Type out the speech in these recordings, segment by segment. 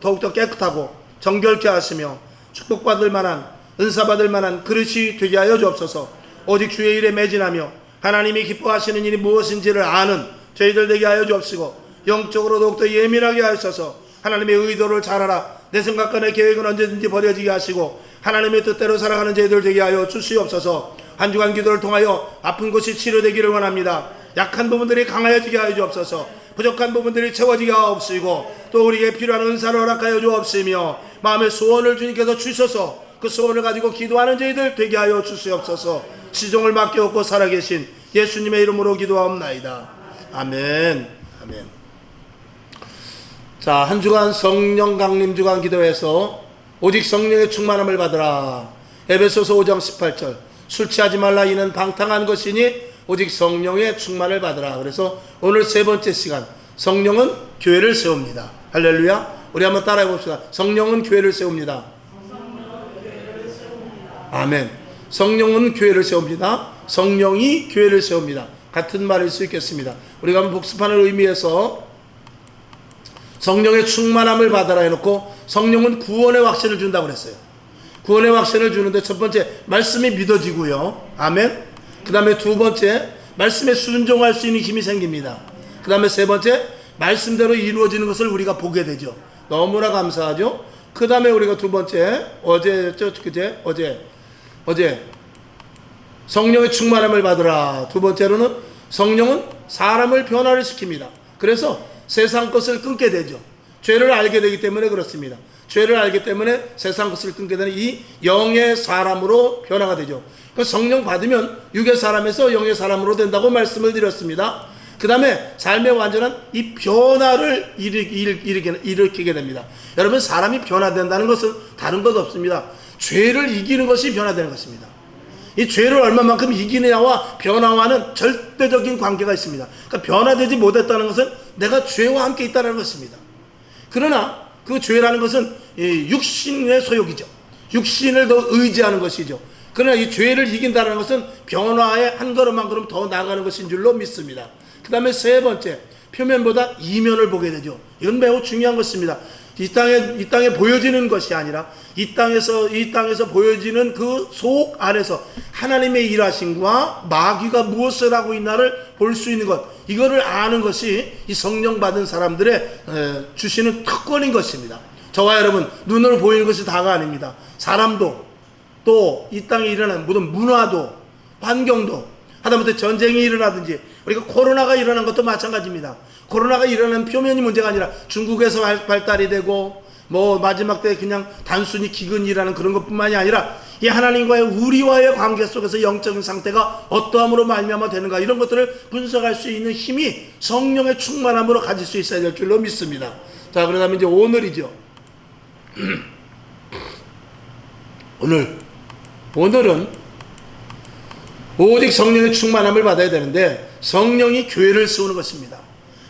더욱더 깨끗하고 정결케 하시며 축복받을 만한, 은사받을 만한 그릇이 되게 하여 주옵소서. 오직 주의 일에 매진하며 하나님이 기뻐하시는 일이 무엇인지를 아는 저희들 되게 하여 주옵시고, 영적으로 더욱더 예민하게 하셔서 하나님의 의도를 잘 알아 내 생각과 내 계획은 언제든지 버려지게 하시고 하나님의 뜻대로 살아가는 저희들 되게 하여 주시옵소서. 한 주간 기도를 통하여 아픈 곳이 치료되기를 원합니다. 약한 부분들이 강하여지게 하여 주옵소서. 부족한 부분들이 채워지게 하옵시고, 또 우리에게 필요한 은사를 허락하여 주옵시며, 마음의 소원을 주님께서 주셔서 그 소원을 가지고 기도하는 저희들 되게 하여 주시옵소서. 시종을 맡겨놓고 살아계신 예수님의 이름으로 기도하옵나이다. 아멘. 아멘. 자, 한 주간 성령 강림 주간 기도에서 오직 성령의 충만함을 받으라. 에베소서 5장 18절. 술 취하지 말라, 이는 방탕한 것이니 오직 성령의 충만을 받으라. 그래서 오늘 세 번째 시간, 성령은 교회를 세웁니다. 할렐루야. 우리 한번 따라해 봅시다. 성령은 교회를 세웁니다. 아멘. 성령은 교회를 세웁니다. 성령이 교회를 세웁니다. 같은 말일 수 있겠습니다. 우리가 한번 복습하는 의미에서 성령의 충만함을 받아라 해놓고, 성령은 구원의 확신을 준다고 그랬어요. 구원의 확신을 주는데 첫 번째, 말씀이 믿어지고요. 아멘. 그 다음에 두 번째, 말씀에 순종할 수 있는 힘이 생깁니다. 그 다음에 세 번째, 말씀대로 이루어지는 것을 우리가 보게 되죠. 너무나 감사하죠. 그 다음에 우리가 두 번째, 어제 성령의 충만함을 받으라. 두 번째로는 성령은 사람을 변화를 시킵니다. 그래서 세상 것을 끊게 되죠. 죄를 알게 되기 때문에 그렇습니다. 죄를 알기 때문에 세상 것을 끊게 되는 이 영의 사람으로 변화가 되죠. 성령 받으면 육의 사람에서 영의 사람으로 된다고 말씀을 드렸습니다. 그 다음에 삶의 완전한 이 변화를 일으키게 됩니다. 여러분, 사람이 변화된다는 것은 다른 것 없습니다. 죄를 이기는 것이 변화되는 것입니다. 이 죄를 얼마만큼 이기느냐와 변화와는 절대적인 관계가 있습니다. 그러니까 변화되지 못했다는 것은 내가 죄와 함께 있다는 것입니다. 그러나 그 죄라는 것은 육신의 소욕이죠. 육신을 더 의지하는 것이죠. 그러나 이 죄를 이긴다는 것은 변화의 한 걸음 한 걸음 더 나아가는 것인 줄로 믿습니다. 그 다음에 세 번째, 표면보다 이면을 보게 되죠. 이건 매우 중요한 것입니다. 이 땅에 보여지는 것이 아니라 이 땅에서 보여지는 그 속 안에서 하나님의 일하심과 마귀가 무엇을 하고 있나를 볼 수 있는 것, 이거를 아는 것이 이 성령 받은 사람들의 주시는 특권인 것입니다. 저와 여러분, 눈으로 보이는 것이 다가 아닙니다. 사람도, 또 이 땅에 일어나는 모든 문화도, 환경도, 하다못해 전쟁이 일어나든지, 우리가 코로나가 일어난 것도 마찬가지입니다. 코로나가 일어나는 표면이 문제가 아니라 중국에서 발달이 되고, 마지막 때 그냥 단순히 기근이라는 그런 것뿐만이 아니라 이 하나님과의 우리와의 관계 속에서 영적인 상태가 어떠함으로 말미암아 되는가, 이런 것들을 분석할 수 있는 힘이 성령의 충만함으로 가질 수 있어야 될 줄로 믿습니다. 자, 그러다면 이제 오늘이죠. 오늘은 오직 성령의 충만함을 받아야 되는데, 성령이 교회를 세우는 것입니다.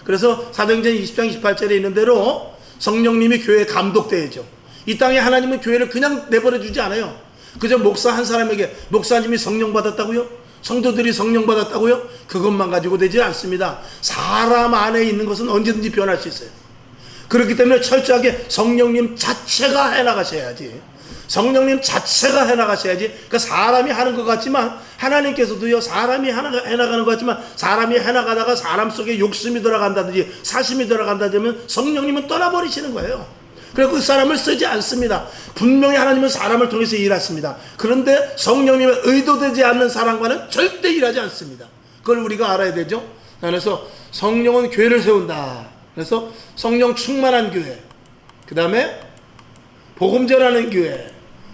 그래서 사도행전 20장 28절에 있는 대로 성령님이 교회에 감독되죠. 이 땅에 하나님은 교회를 그냥 내버려 주지 않아요. 그저 목사 한 사람에게 목사님이 성령 받았다고요? 성도들이 성령 받았다고요? 그것만 가지고 되지 않습니다. 사람 안에 있는 것은 언제든지 변할 수 있어요. 그렇기 때문에 철저하게 성령님 자체가 해나가셔야지. 성령님 자체가 해나가셔야지. 그러니까 사람이 하는 것 같지만, 하나님께서도요, 사람이 해나가는 것 같지만, 사람이 해나가다가 사람 속에 욕심이 들어간다든지 사심이 들어간다든지 하면 성령님은 떠나버리시는 거예요. 그래서 그 사람을 쓰지 않습니다. 분명히 하나님은 사람을 통해서 일하십니다. 그런데 성령님의 의도되지 않는 사람과는 절대 일하지 않습니다. 그걸 우리가 알아야 되죠. 그래서 성령은 교회를 세운다. 그래서 성령 충만한 교회, 그 다음에 복음 전하는 교회,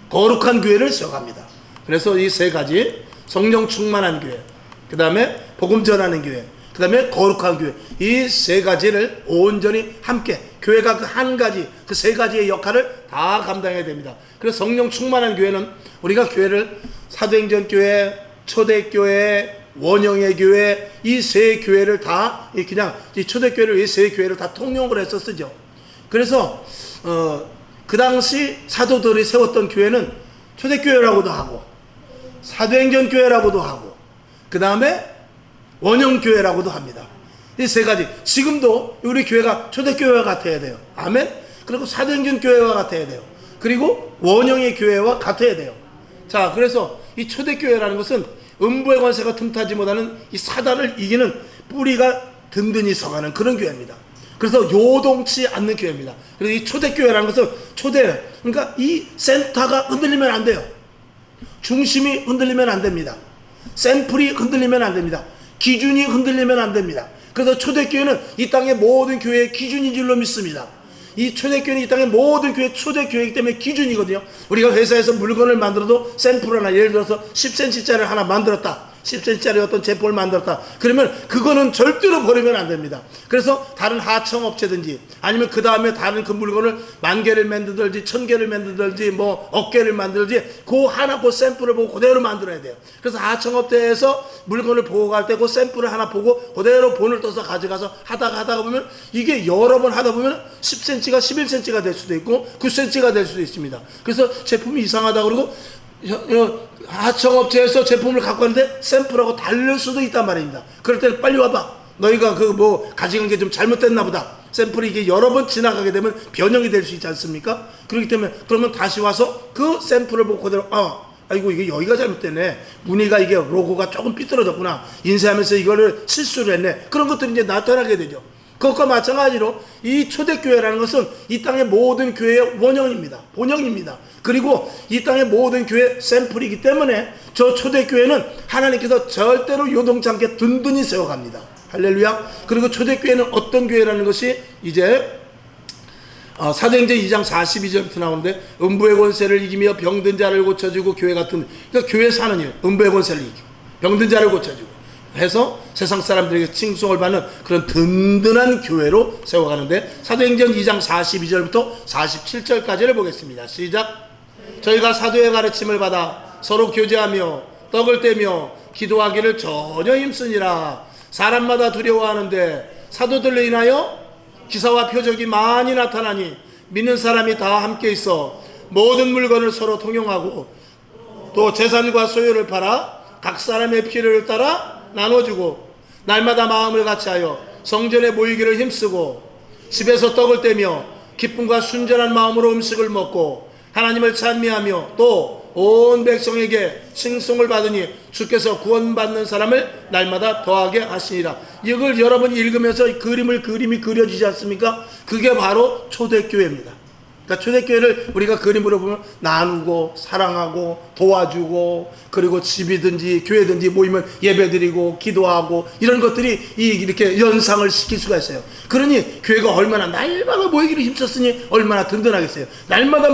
거룩한 교회를 세워갑니다. 그래서 이 세 가지, 성령 충만한 교회, 그 다음에 복음 전하는 교회, 그 다음에 거룩한 교회, 이 세 가지를 온전히 함께, 교회가 그 한 가지, 그 세 가지의 역할을 다 감당해야 됩니다. 그래서 성령 충만한 교회는 우리가 교회를 사도행전 교회, 초대교회, 원형의 교회, 이 세 교회를 다 그냥 이 초대교회를, 이 세 교회를 다 통용을 해서 쓰죠. 그래서 그 당시 사도들이 세웠던 교회는 초대교회라고도 하고, 사도행전 교회라고도 하고, 그 다음에 원형교회라고도 합니다. 이 세 가지. 지금도 우리 교회가 초대교회가 같아야 돼요. 아멘? 그리고 사도행전 교회와 같아야 돼요. 그리고 원형의 교회와 같아야 돼요. 자, 그래서 이 초대교회라는 것은 음부의 권세가 틈타지 못하는 이 사단을 이기는 뿌리가 든든히 서가는 그런 교회입니다. 그래서 요동치 않는 교회입니다. 그래서 이 초대교회라는 것은 그러니까 이 센터가 흔들리면 안 돼요. 중심이 흔들리면 안 됩니다. 샘플이 흔들리면 안 됩니다. 기준이 흔들리면 안 됩니다. 그래서 초대교회는 이 땅의 모든 교회의 기준인 줄로 믿습니다. 이 초대교회는 이 땅의 모든 교회 초대교회이기 때문에 기준이거든요. 우리가 회사에서 물건을 만들어도 샘플 하나, 예를 들어서 10cm짜리를 하나 만들었다, 10cm짜리 어떤 제품을 만들었다, 그러면 그거는 절대로 버리면 안 됩니다. 그래서 다른 하청업체든지 아니면 그 다음에 다른 그 물건을 10,000개를 만들든지 1,000개를 만들든지 뭐 10개를 만들든지 그 하나 그 샘플을 보고 그대로 만들어야 돼요. 그래서 하청업체에서 물건을 보고 갈 때 그 샘플을 하나 보고 그대로 본을 떠서 가져가서 하다가 보면 이게 여러 번 하다 보면 10cm가 11cm가 될 수도 있고 9cm가 될 수도 있습니다. 그래서 제품이 이상하다 그러고 하청업체에서 제품을 갖고 왔는데 샘플하고 다를 수도 있단 말입니다. 그럴 때 빨리 와봐. 너희가 그 뭐 가져간 게 좀 잘못됐나 보다. 샘플이 이게 여러 번 지나가게 되면 변형이 될 수 있지 않습니까? 그렇기 때문에 그러면 다시 와서 그 샘플을 보고 그대로 아이고 이게 여기가 잘못됐네. 무늬가 이게 로고가 조금 삐뚤어졌구나. 인쇄하면서 이거를 실수를 했네. 그런 것들이 이제 나타나게 되죠. 그것과 마찬가지로 이 초대교회라는 것은 이 땅의 모든 교회의 원형입니다. 본형입니다. 그리고 이 땅의 모든 교회 샘플이기 때문에 저 초대교회는 하나님께서 절대로 요동치 않게 든든히 세워갑니다. 할렐루야. 그리고 초대교회는 어떤 교회라는 것이 이제 사도행전 2장 42절부터 나오는데, 음부의 권세를 이기며 병든 자를 고쳐주고 교회 같은, 그러니까 교회 사는 일, 음부의 권세를 이기고 병든 자를 고쳐주고 해서 세상 사람들에게 칭송을 받는 그런 든든한 교회로 세워가는데, 사도행전 2장 42절부터 47절까지를 보겠습니다. 시작. 저희가 사도의 가르침을 받아 서로 교제하며 떡을 떼며 기도하기를 전혀 힘쓰니라. 사람마다 두려워하는데 사도들로 인하여 기사와 표적이 많이 나타나니 믿는 사람이 다 함께 있어 모든 물건을 서로 통용하고 또 재산과 소유를 팔아 각 사람의 필요를 따라 나눠주고 날마다 마음을 같이하여 성전에 모이기를 힘쓰고 집에서 떡을 떼며 기쁨과 순전한 마음으로 음식을 먹고 하나님을 찬미하며 또 온 백성에게 칭송을 받으니 주께서 구원받는 사람을 날마다 더하게 하시니라. 이걸 여러분이 읽으면서 그림이 그려지지 않습니까? 그게 바로 초대교회입니다. 그러니까 초대교회를 우리가 그림으로 보면 나누고 사랑하고 도와주고 그리고 집이든지 교회든지 모이면 예배드리고 기도하고 이런 것들이 이렇게 연상을 시킬 수가 있어요. 그러니 교회가 얼마나 날마다 모이기를 힘썼으니 얼마나 든든하겠어요. 날마다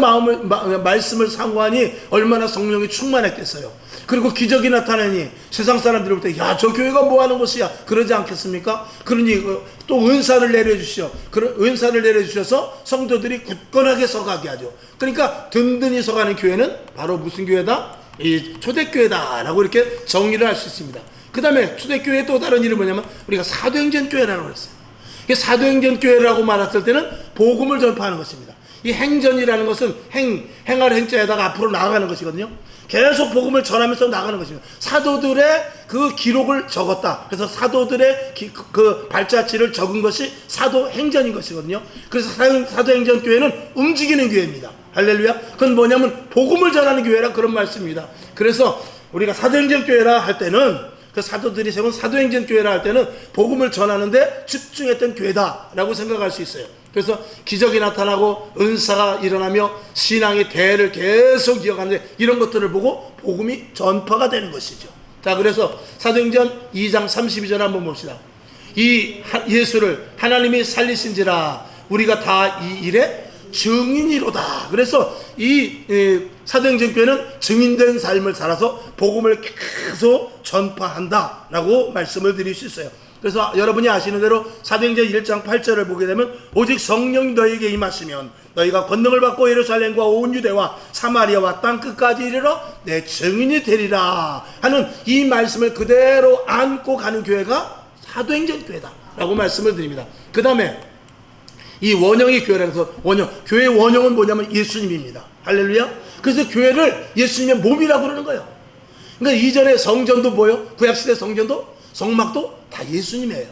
말씀을 상고하니 얼마나 성령이 충만했겠어요. 그리고 기적이 나타나니 세상 사람들이 볼 때 야, 저 교회가 뭐 하는 곳이야 그러지 않겠습니까? 그러니 또 은사를 내려주시오. 그런 은사를 내려주셔서 성도들이 굳건하게 서가게 하죠. 그러니까 든든히 서가는 교회는 바로 무슨 교회다? 이 초대교회다 라고 이렇게 정의를 할 수 있습니다. 그 다음에 초대교회의 또 다른 이름은 뭐냐면 우리가 사도행전 교회라고 했어요. 사도행전 교회라고 말했을 때는 복음을 전파하는 것입니다. 이 행전이라는 것은 행할 행자에다가 앞으로 나아가는 것이거든요. 계속 복음을 전하면서 나가는 것입니다. 사도들의 그 기록을 적었다. 그래서 사도들의 그 발자취를 적은 것이 사도행전인 것이거든요. 그래서 사도행전 교회는 움직이는 교회입니다. 할렐루야. 그건 뭐냐면 복음을 전하는 교회라 그런 말씀입니다. 그래서 우리가 사도행전 교회라 할 때는 그 사도들이 세운 사도행전 교회라 할 때는 복음을 전하는데 집중했던 교회다라고 생각할 수 있어요. 그래서 기적이 나타나고 은사가 일어나며 신앙의 대를 계속 이어가는데 이런 것들을 보고 복음이 전파가 되는 것이죠. 자, 그래서 사도행전 2장 32절 한번 봅시다. 이 예수를 하나님이 살리신지라 우리가 다 이 일에 증인이로다. 그래서 이 사도행전 교회는 증인된 삶을 살아서 복음을 계속 전파한다 라고 말씀을 드릴 수 있어요. 그래서 여러분이 아시는 대로 사도행전 1장 8절을 보게 되면 오직 성령이 너희에게 임하시면 너희가 권능을 받고 예루살렘과 온 유대와 사마리아와 땅끝까지 이르러 내 증인이 되리라 하는 이 말씀을 그대로 안고 가는 교회가 사도행전 교회다 라고 말씀을 드립니다. 그 다음에 이 원형의 교회라는 것은 교회의 원형은 뭐냐면 예수님입니다. 할렐루야. 그래서 교회를 예수님의 몸이라고 그러는 거예요. 그러니까 이전에 성전도 뭐예요? 구약시대 성전도 성막도 다 예수님이에요.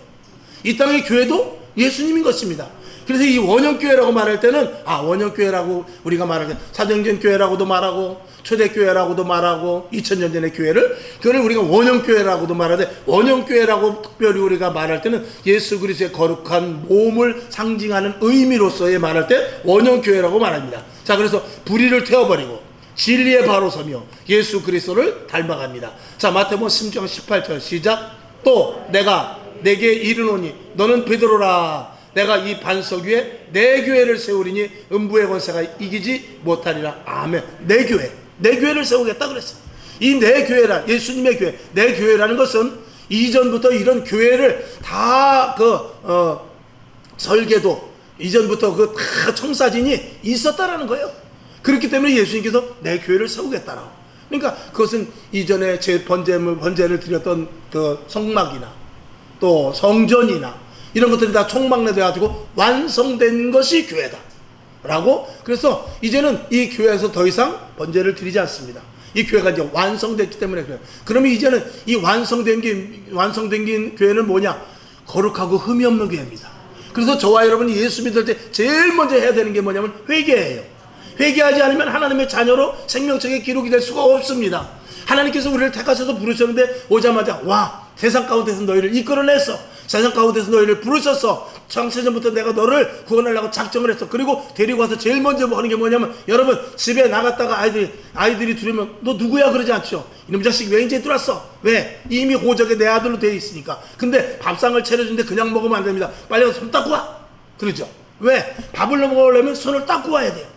이 땅의 교회도 예수님인 것입니다. 그래서 이 원형교회라고 말할 때는 원형교회라고 우리가 말할 때 사도행전교회라고도 말하고 초대교회라고도 말하고 2000년 전의 교회를 그걸 우리가 원형교회라고도 말하는데, 원형교회라고 특별히 우리가 말할 때는 예수 그리스도의 거룩한 몸을 상징하는 의미로서의 말할 때 원형교회라고 말합니다. 자, 그래서 불의를 태워버리고 진리에 바로 서며 예수 그리스도를 닮아갑니다. 자, 마태복음 10장 18절 시작. 또 내가 내게 이르노니 너는 베드로라. 내가 이 반석 위에 내 교회를 세우리니 음부의 권세가 이기지 못하리라. 아멘. 내 교회, 내 교회를 세우겠다 그랬어요. 이 내 교회라, 예수님의 교회, 내 교회라는 것은 이전부터 이런 교회를 다 설계도 이전부터 다 청사진이 있었다라는 거예요. 그렇기 때문에 예수님께서 내 교회를 세우겠다라고. 그러니까 그것은 이전에 번제를 드렸던 그 성막이나 또 성전이나 이런 것들이 다 총망라돼가지고 완성된 것이 교회다 라고. 그래서 이제는 이 교회에서 더 이상 번제를 드리지 않습니다. 이 교회가 이제 완성됐기 때문에 그래요. 그러면 이제는 이 완성된 교회는 뭐냐? 거룩하고 흠이 없는 교회입니다. 그래서 저와 여러분이 예수 믿을 때 제일 먼저 해야 되는 게 뭐냐면 회개예요. 회개하지 않으면 하나님의 자녀로 생명책에 기록이 될 수가 없습니다. 하나님께서 우리를 택하셔서 부르셨는데 오자마자 세상 가운데서 너희를 이끌어냈어. 세상 가운데서 너희를 부르셨어. 창세전부터 내가 너를 구원하려고 작정을 했어. 그리고 데리고 와서 제일 먼저 하는 게 뭐냐면, 여러분 집에 나갔다가 아이들이 들으면 너 누구야 그러지 않죠. 이놈 자식 왜 이제 들어왔어? 왜? 이미 호적에 내 아들로 되어 있으니까. 근데 밥상을 차려주는데 그냥 먹으면 안 됩니다. 빨리 가서 손 닦고 와. 그러죠. 왜? 밥을 먹으려면 손을 닦고 와야 돼요.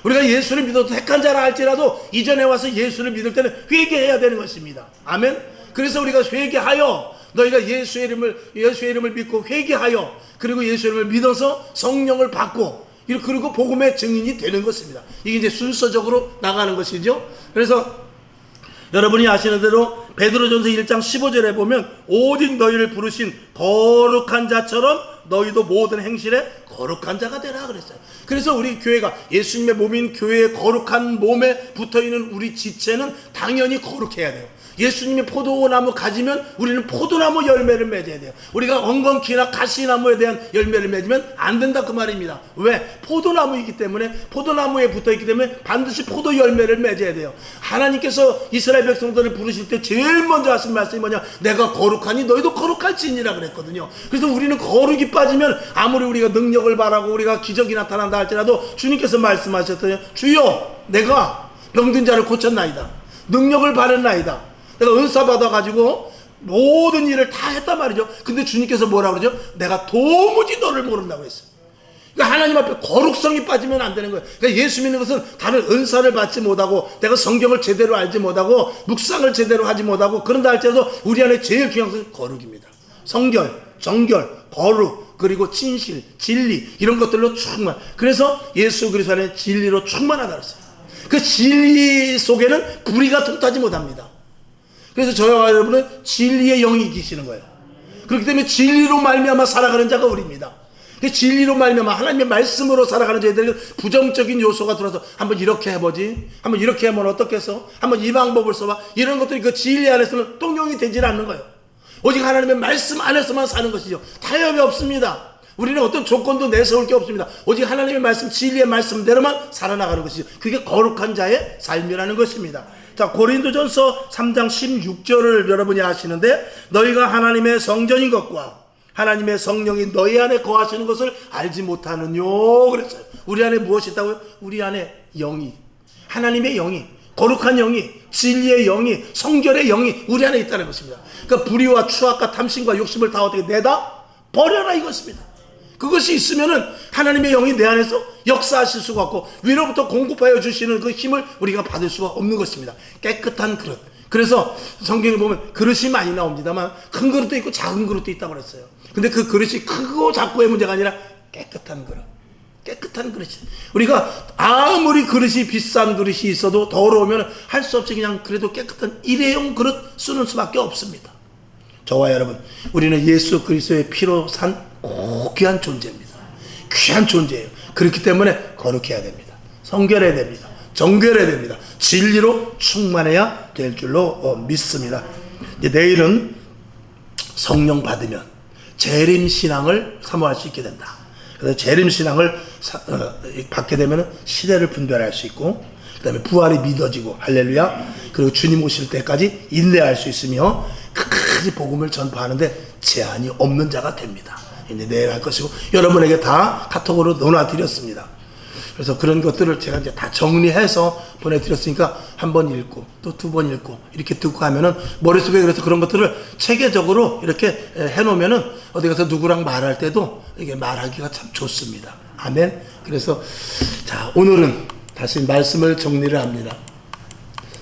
우리가 예수를 믿어도 택한 자라 할지라도 이전에 와서 예수를 믿을 때는 회개해야 되는 것입니다. 아멘. 그래서 우리가 회개하여, 너희가 예수의 이름을 믿고 회개하여, 그리고 예수의 이름을 믿어서 성령을 받고, 그리고 복음의 증인이 되는 것입니다. 이게 이제 순서적으로 나가는 것이죠. 그래서 여러분이 아시는 대로 베드로전서 1장 15절에 보면 오직 너희를 부르신 거룩한 자처럼 너희도 모든 행실에 거룩한 자가 되라 그랬어요. 그래서 우리 교회가 예수님의 몸인 교회의 거룩한 몸에 붙어있는 우리 지체는 당연히 거룩해야 돼요. 예수님이 포도나무 가지면 우리는 포도나무 열매를 맺어야 돼요. 우리가 엉겅퀴나 가시나무에 대한 열매를 맺으면 안 된다 그 말입니다. 왜? 포도나무이기 때문에, 포도나무에 붙어있기 때문에 반드시 포도 열매를 맺어야 돼요. 하나님께서 이스라엘 백성들을 부르실 때 제일 먼저 하신 말씀이 뭐냐? 내가 거룩하니 너희도 거룩할지니라 그랬거든요. 그래서 우리는 거룩이 빠지면 아무리 우리가 능력을 바라고 우리가 기적이 나타난다 할지라도 주님께서 말씀하셨더니 주여 내가 병든 자를 고쳤나이다, 능력을 바랬나이다, 내가 은사 받아가지고 모든 일을 다 했단 말이죠. 근데 주님께서 뭐라 그러죠? 내가 도무지 너를 모른다고 했어요. 그러니까 하나님 앞에 거룩성이 빠지면 안 되는 거예요. 그러니까 예수 믿는 것은 다른 은사를 받지 못하고, 내가 성경을 제대로 알지 못하고, 묵상을 제대로 하지 못하고, 그런다 할지라도 우리 안에 제일 중요한 것은 거룩입니다. 성결, 정결, 거룩, 그리고 진실, 진리, 이런 것들로 충만. 그래서 예수 그리스도 안에 진리로 충만하다 그랬어요. 그 진리 속에는 불의가 통하지 못합니다. 그래서 저와 여러분은 진리의 영이 계시는 거예요. 그렇기 때문에 진리로 말미암아 살아가는 자가 우리입니다. 진리로 말미암아 하나님의 말씀으로 살아가는 자들에게 부정적인 요소가 들어서 한번 이렇게 해보지, 한번 이렇게 하면 어떻겠어, 한번 이 방법을 써봐, 이런 것들이 그 진리 안에서는 통용이 되질 않는 거예요. 오직 하나님의 말씀 안에서만 사는 것이죠. 타협이 없습니다. 우리는 어떤 조건도 내세울 게 없습니다. 오직 하나님의 말씀, 진리의 말씀대로만 살아나가는 것이죠. 그게 거룩한 자의 삶이라는 것입니다. 자, 고린도전서 3장 16절을 여러분이 아시는데, 너희가 하나님의 성전인 것과 하나님의 성령이 너희 안에 거하시는 것을 알지 못하느뇨 그랬어요. 우리 안에 무엇이 있다고요? 우리 안에 영이, 하나님의 영이, 거룩한 영이, 진리의 영이, 성결의 영이 우리 안에 있다는 것입니다. 그러니까 불의와 추악과 탐심과 욕심을 다 어떻게 내다 버려라 이것입니다. 그것이 있으면은 하나님의 영이 내 안에서 역사하실 수가 없고, 위로부터 공급하여 주시는 그 힘을 우리가 받을 수가 없는 것입니다. 깨끗한 그릇. 그래서 성경에 보면 그릇이 많이 나옵니다만 큰 그릇도 있고 작은 그릇도 있다고 그랬어요. 근데 그 그릇이 크고 작고의 문제가 아니라 깨끗한 그릇. 깨끗한 그릇이. 우리가 아무리 그릇이 비싼 그릇이 있어도 더러우면 할 수 없이 그냥 그래도 깨끗한 일회용 그릇 쓰는 수밖에 없습니다. 저와 여러분, 우리는 예수 그리스도의 피로 산 귀한 존재입니다. 귀한 존재예요. 그렇기 때문에 거룩해야 됩니다. 성결해야 됩니다. 정결해야 됩니다. 진리로 충만해야 될 줄로 믿습니다. 이제 내일은 성령 받으면 재림 신앙을 사모할 수 있게 된다. 그래서 재림신앙을 받게 되면 시대를 분별할 수 있고, 그 다음에 부활이 믿어지고, 할렐루야. 그리고 주님 오실 때까지 인내할 수 있으며 끝까지 복음을 전파하는데 제한이 없는 자가 됩니다. 이제 내일 할 것이고, 여러분에게 다 카톡으로 놓아드렸습니다. 그래서 그런 것들을 제가 이제 다 정리해서 보내드렸으니까 한 번 읽고 또 두 번 읽고 이렇게 듣고 가면은 머릿속에, 그래서 그런 것들을 체계적으로 이렇게 해놓으면은 어디 가서 누구랑 말할 때도 이게 말하기가 참 좋습니다. 아멘. 그래서 자, 오늘은 다시 말씀을 정리를 합니다.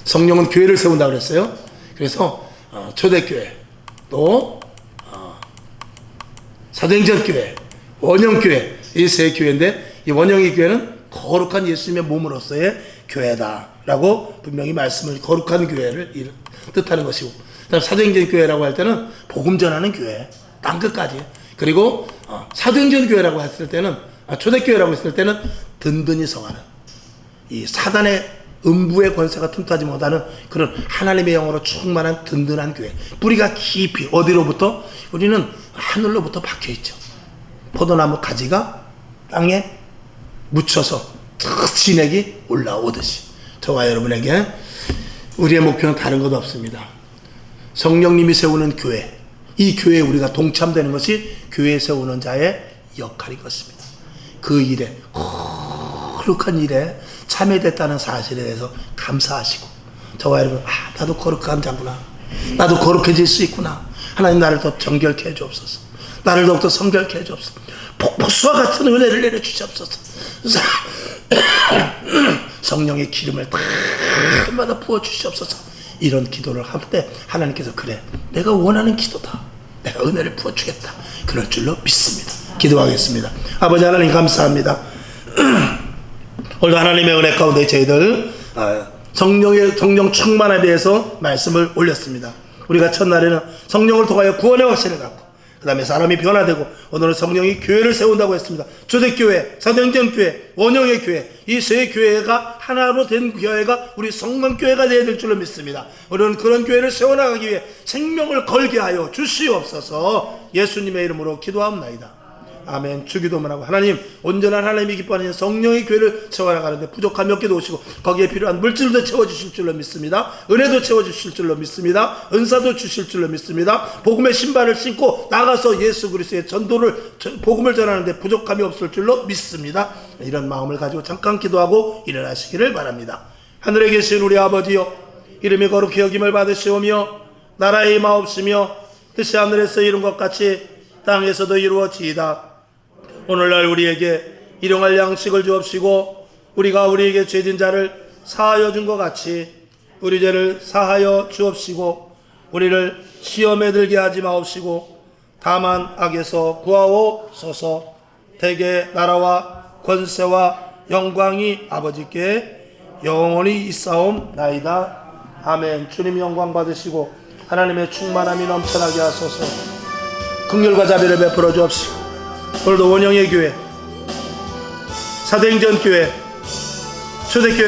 성령은 교회를 세운다고 그랬어요. 그래서 초대교회, 또 사도행전교회, 원형교회, 이 세 교회인데, 이 원형의 교회는 거룩한 예수님의 몸으로서의 교회다라고 분명히 말씀을, 거룩한 교회를 뜻하는 것이고, 그다음 사도행전 교회라고 할 때는 복음 전하는 교회, 땅끝까지. 그리고 사도행전 교회라고 했을 때는, 초대교회라고 했을 때는 든든히 성하는, 이 사단의 음부의 권세가 틈타지 못하는 그런 하나님의 영으로 충만한 든든한 교회. 뿌리가 깊이, 어디로부터? 우리는 하늘로부터 박혀있죠. 포도나무 가지가 땅에 묻혀서 진액이 올라오듯이, 저와 여러분에게 우리의 목표는 다른 것 없습니다. 성령님이 세우는 교회, 이 교회에 우리가 동참되는 것이 교회 세우는 자의 역할인 것입니다. 그 일에, 거룩한 일에 참여됐다는 사실에 대해서 감사하시고, 저와 여러분, 나도 거룩한 자구나, 나도 거룩해질 수 있구나, 하나님 나를 더 정결케 해주옵소서, 나를 더욱더 성결케 해주옵소서, 폭포수와 같은 은혜를 내려주시옵소서, 성령의 기름을 날마다 부어주시옵소서, 이런 기도를 할 때 하나님께서, 그래, 내가 원하는 기도다, 내가 은혜를 부어주겠다, 그럴 줄로 믿습니다. 기도하겠습니다. 아버지 하나님, 감사합니다. 오늘 하나님의 은혜 가운데 저희들 성령 충만에 대해서 말씀을 올렸습니다. 우리가 첫날에는 성령을 통하여 구원의 확신을 갖고, 그 다음에 사람이 변화되고, 오늘은 성령이 교회를 세운다고 했습니다. 초대교회, 사도행전교회, 원형의 교회, 이 세 교회가 하나로 된 교회가 우리 성만교회가 되어야 될 줄로 믿습니다. 우리는 그런 교회를 세워나가기 위해 생명을 걸게 하여 주시옵소서. 예수님의 이름으로 기도하옵나이다. 아멘. 주기도만 하고, 하나님, 온전한 하나님이 기뻐하는 성령의 교회를 세워나가는데 부족한 몇 개도 오시고, 거기에 필요한 물질도 채워주실 줄로 믿습니다. 은혜도 채워주실 줄로 믿습니다. 은사도 주실 줄로 믿습니다. 복음의 신발을 신고 나가서 예수 그리스도의 전도를, 복음을 전하는데 부족함이 없을 줄로 믿습니다. 이런 마음을 가지고 잠깐 기도하고 일어나시기를 바랍니다. 하늘에 계신 우리 아버지여, 이름이 거룩히 여김을 받으시오며 나라의 임하옵시며 뜻이 하늘에서 이룬 것 같이 땅에서도 이루어지이다. 오늘날 우리에게 일용할 양식을 주옵시고, 우리가 우리에게 죄진 자를 사하여 준 것 같이 우리 죄를 사하여 주옵시고, 우리를 시험에 들게 하지 마옵시고 다만 악에서 구하옵소서. 대개 나라와 권세와 영광이 아버지께 영원히 있사옵나이다. 아멘. 주님 영광 받으시고 하나님의 충만함이 넘쳐나게 하소서. 긍휼과 자비를 베풀어 주옵시고, 오늘도 원형의 교회, 사도행전 교회, 초대교회